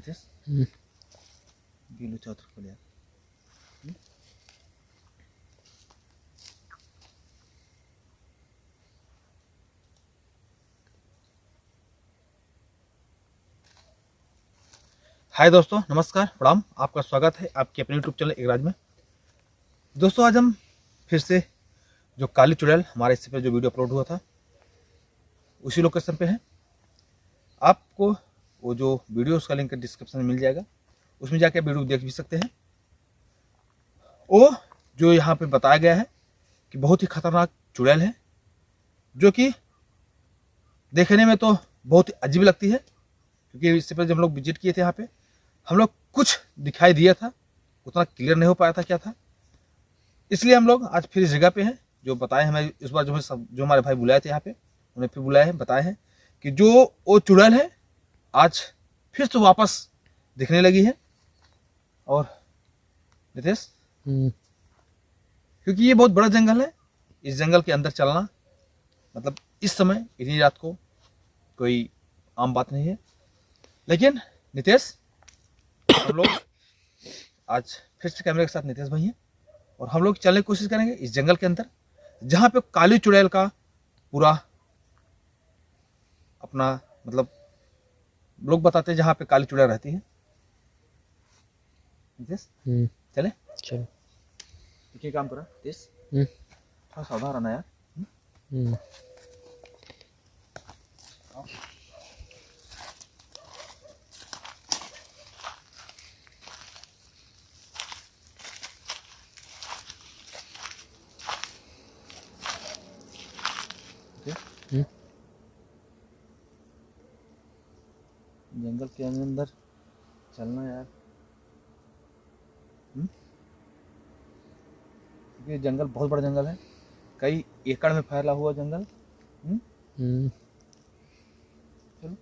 नितेश गीलू चौथर को लिया। हाय दोस्तों, नमस्कार, प्रणाम। आपका स्वागत है आपके अपने यूट्यूब चैनल एक राज में। दोस्तों आज हम फिर से जो काली चुड़ैल हमारे इससे पहले जो वीडियो अपलोड हुआ था उसी लोकेशन पे है। आपको वो जो वीडियो उसका लिंक डिस्क्रिप्शन में मिल जाएगा, उसमें जाके वीडियो देख भी सकते हैं। वो जो यहाँ पे बताया गया है कि बहुत ही खतरनाक चुड़ैल है, जो कि देखने में तो बहुत ही अजीब लगती है, क्योंकि इससे पहले जब हम लोग विजिट किए थे यहाँ पे, हम लोग कुछ दिखाई दिया था, उतना क्लियर नहीं हो पाया था क्या था। इसलिए हम लोग आज फिर इस जगह पे हैं। जो बताए हमें इस बार जो हमारे भाई बुलाए थे यहाँ पे, उन्हें फिर बुलाए हैं, बताए हैं कि जो वो चुड़ैल है आज फिर से वापस दिखने लगी है। और नितेश, क्योंकि ये बहुत बड़ा जंगल है, इस जंगल के अंदर चलना मतलब इस समय इतनी रात को कोई आम बात नहीं है। लेकिन नितेश, हम लोग आज फिर से कैमरे के साथ नितेश भाई हैं और हम लोग चलने की कोशिश करेंगे इस जंगल के अंदर, जहाँ पे काली चुड़ैल का पूरा अपना मतलब लोग बताते हैं जहाँ पे काली चुड़ैल रहती है। नितेश चले चलो क्या काम करा नितेश, थोड़ा सावधान रहना यार। जंगल के अंदर चलना यार, क्योंकि जंगल बहुत बड़ा जंगल है, कई एकड़ में फैला हुआ जंगल। चलो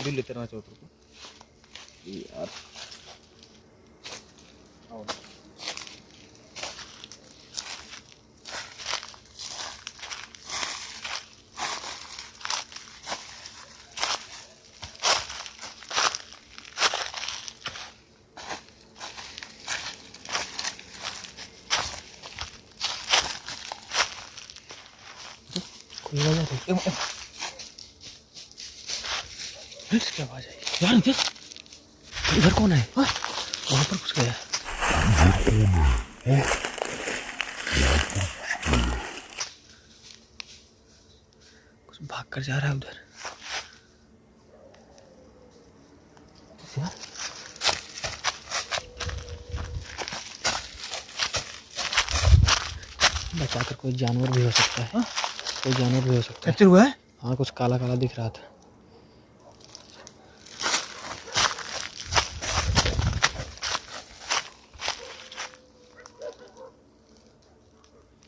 दिल लेते रहना चाहिए को यार। क्या आवाज आई यार? नितेश इधर कौन है? वहां पर कुछ गया। कुछ भाग कर जा रहा है उधर। बचाकर कोई जानवर भी हो सकता है। कोई जानवर भी हो सकता है। कैप्चर हुआ है? हाँ, कुछ काला काला दिख रहा था।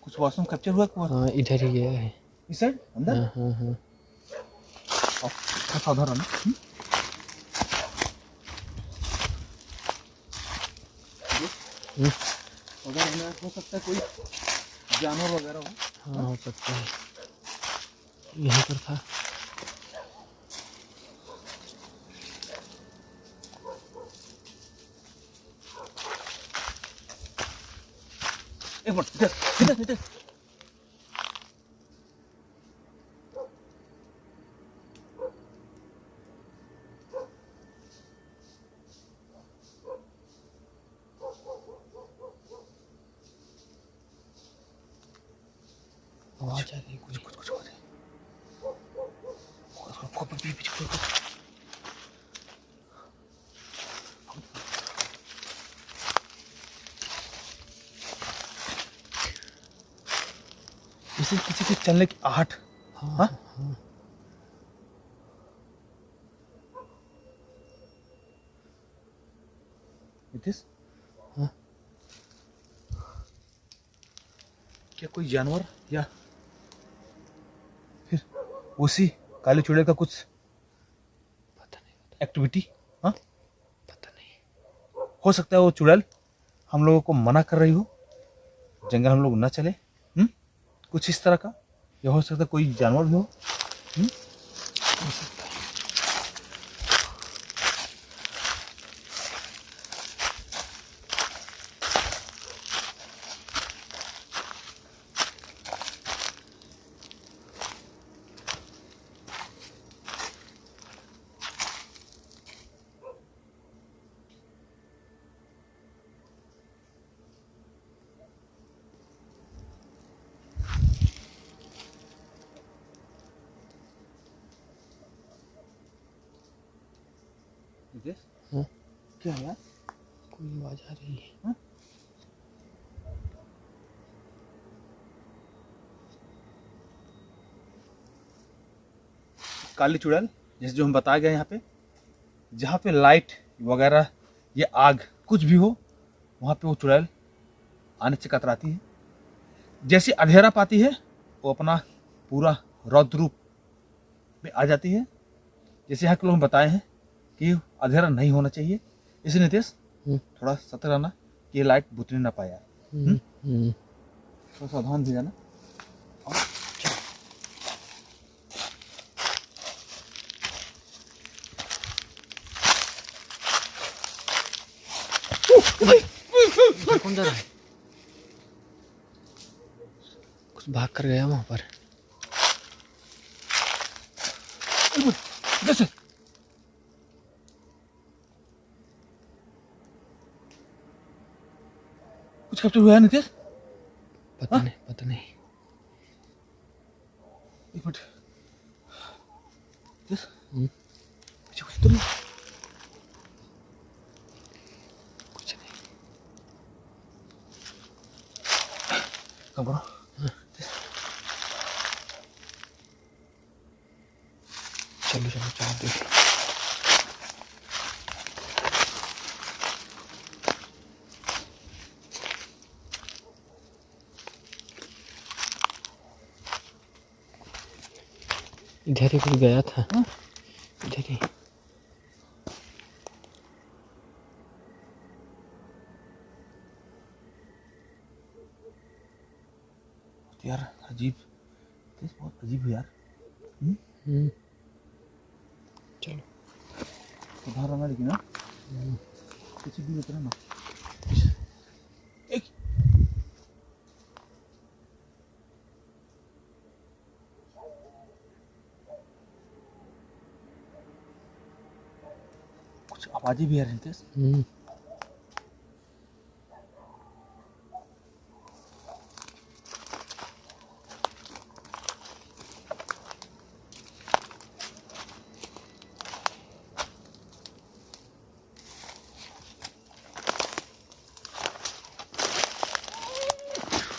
कुछ वॉशरूम कैप्चर हुआ? हाँ, इधर ही गया है, इस साइड अंदर। हाँ। सावधान रहना। हो सकता है कोई जानवर वगैरह हो। हाँ, हो सकता है, यहीं पर था। एक मिनट, आवाज आ रही कुछ। किसी के चलने की आहट। हाँ? हाँ। नितेश? हाँ? क्या कोई जानवर या फिर उसी काली चुड़ैल का कुछ पता नहीं, एक्टिविटी? हाँ, पता नहीं। हो सकता है वो चुड़ैल हम लोगों को मना कर रही हो, जंगल हम लोग ना चले। कुछ इस तरह का, या हो सकता है कोई जानवर भी हो। हो सकता है। नितेश, हाँ? क्या है यार? कोई आवाज आ रही है। हाँ? काली चुड़ैल, जैसे जो हम बताया गया यहाँ पे, जहाँ पे लाइट वगैरह ये आग कुछ भी हो, वहाँ पे वो चुड़ैल आने से कतराती है। जैसे अंधेरा पाती है वो अपना पूरा रौद्र रूप में आ जाती है। जैसे यहाँ के लोग बताए हैं कि अंधेरा नहीं होना चाहिए, इसलिए नितेश थोड़ा सतर्क रहना कि ये लाइट बुतने ना पाए यार। थोड़ा सावधान भी जाना। इधर कौन जा रहा है? कुछ भाग कर गया वहां पर। जैसे कुछ कैप्चर हुआ है नितेश? पता नहीं, पता नहीं। एक मिनट नितेश, हम्म, पीछे कुछ तो नहीं? कुछ नहीं। काम करो। चलो चलो चलो देख। इधर ही कुछ गया था। हाँ? इधर ही। यार अजीब, नितेश बहुत अजीब है यार। चलो। सुधार रहना लेकिन ना, पीछे भी उतरा ना। एक कुछ आवाजें भी आ रही नितेश।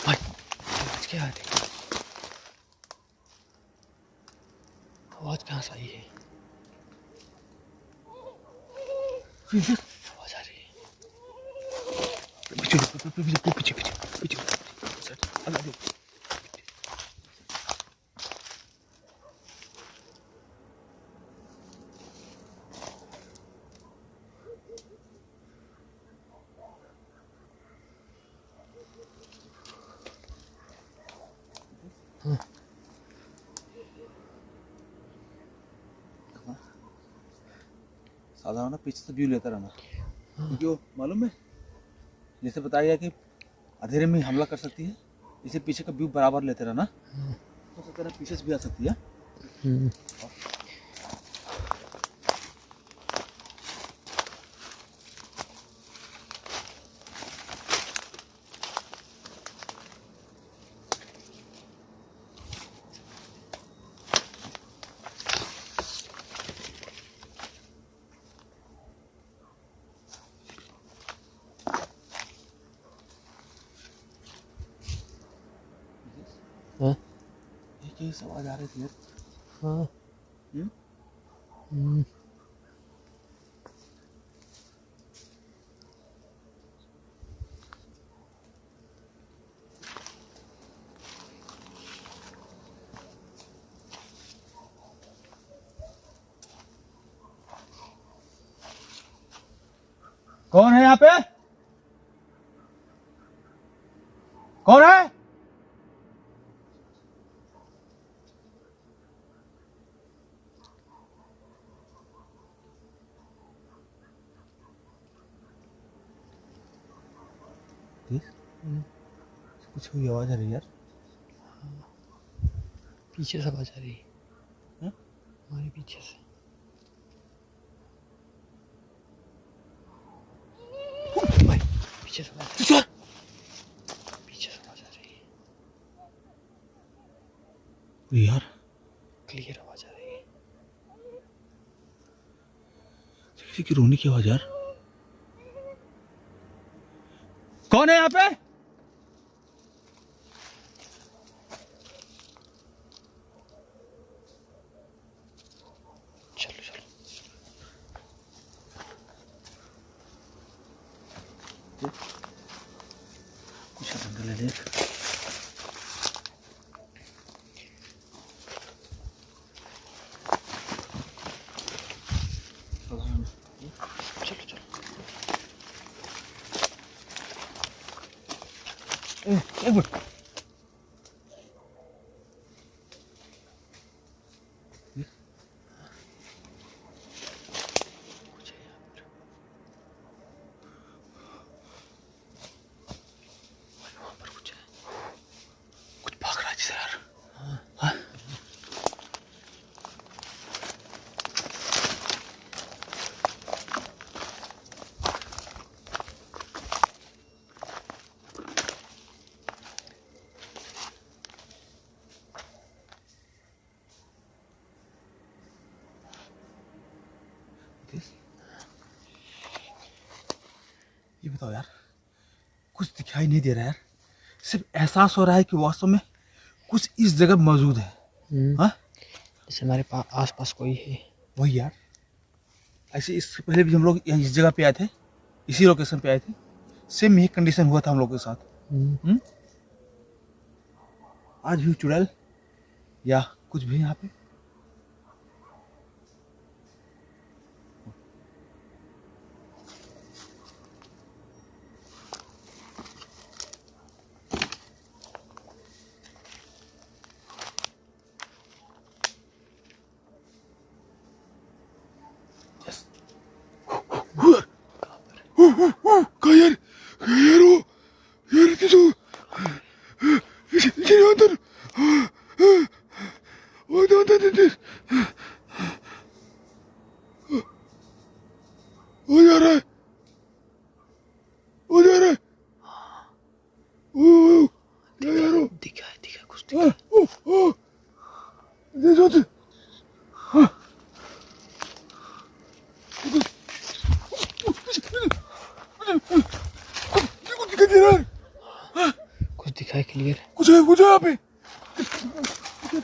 आवाज क्या आ रही है? आवाज कहाँ से आई है? आवाज आ रही है। पीछे पीछे पीछे पीछे पीछे। साधारण पीछे से व्यू लेता रहना, क्योंकि वो मालूम है जैसे बताया गया कि अंधेरे में हमला कर सकती है, इसे पीछे का व्यू बराबर लेते रहना। हो सकता है पीछे से भी आ सकती है। हाँ? एक ही आवाज आ रही थी यार। हाँ। कौन है यहाँ पे? कौन है? कुछ हुई आवाज आ रही है यार। पीछे से आवाज आ रही है। हाँ? हमारे पीछे से। भाई पीछे से आवाज आ रही है। यार क्लियर आवाज आ रही है। किसी की रोने की आवाज यार। कौन है यहाँ पे? चलो चलो। कुछ अंदर ले ले। चलो चलो। एक मिनट। कुछ है यहाँ पर। वहाँ पर कुछ है। कुछ भाग रहा है जिसे यार। हाँ। ये बताओ यार, कुछ दिखाई नहीं दे रहा है यार, सिर्फ एहसास हो रहा है कि वास्तव में कुछ इस जगह मौजूद है। हाँ, जैसे हमारे पास आसपास कोई है। वही यार। ऐसे इससे पहले भी हम लोग यहाँ इस जगह पे आए थे, इसी लोकेशन पे आए थे, सेम यही कंडीशन हुआ था हम लोग के साथ। आज भी चुड़ैल या कुछ भी यहाँ पे। Kau यार वो यार itu sini nonton oh nonton itu oh यार oh यार दिखा है कुछ oh ये जो कुछ दिखा है क्लियर। कुछ है यहाँ पे पीछे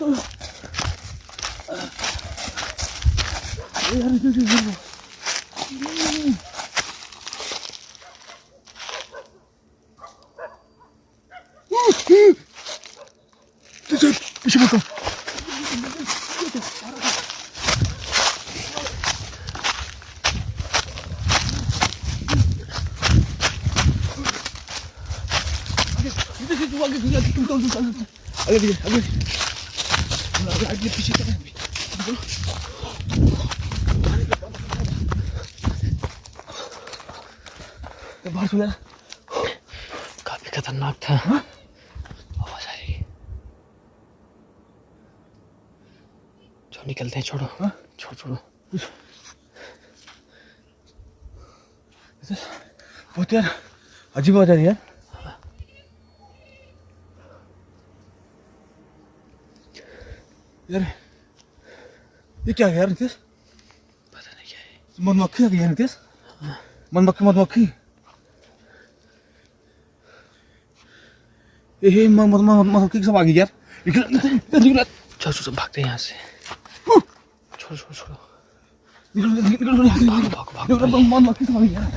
मत आगे पीछे बाहर सुना काफी खतरनाक था। आवाज आ रही है। चलो निकलते हैं। छोड़ो छोड़ो। बहुत यार अजीब आवाज आ रही है यार। यार ये क्या है यार नितेश? पता नहीं क्या है। मधुमक्खी आ गई है नितेश। मधुमक्खी ये मधुमक्खी सब आ गई यार। चलो सब भागते हैं यहाँ से। छोड़ो। निकलो भागो। मधुमक्खी सब आ गई यार।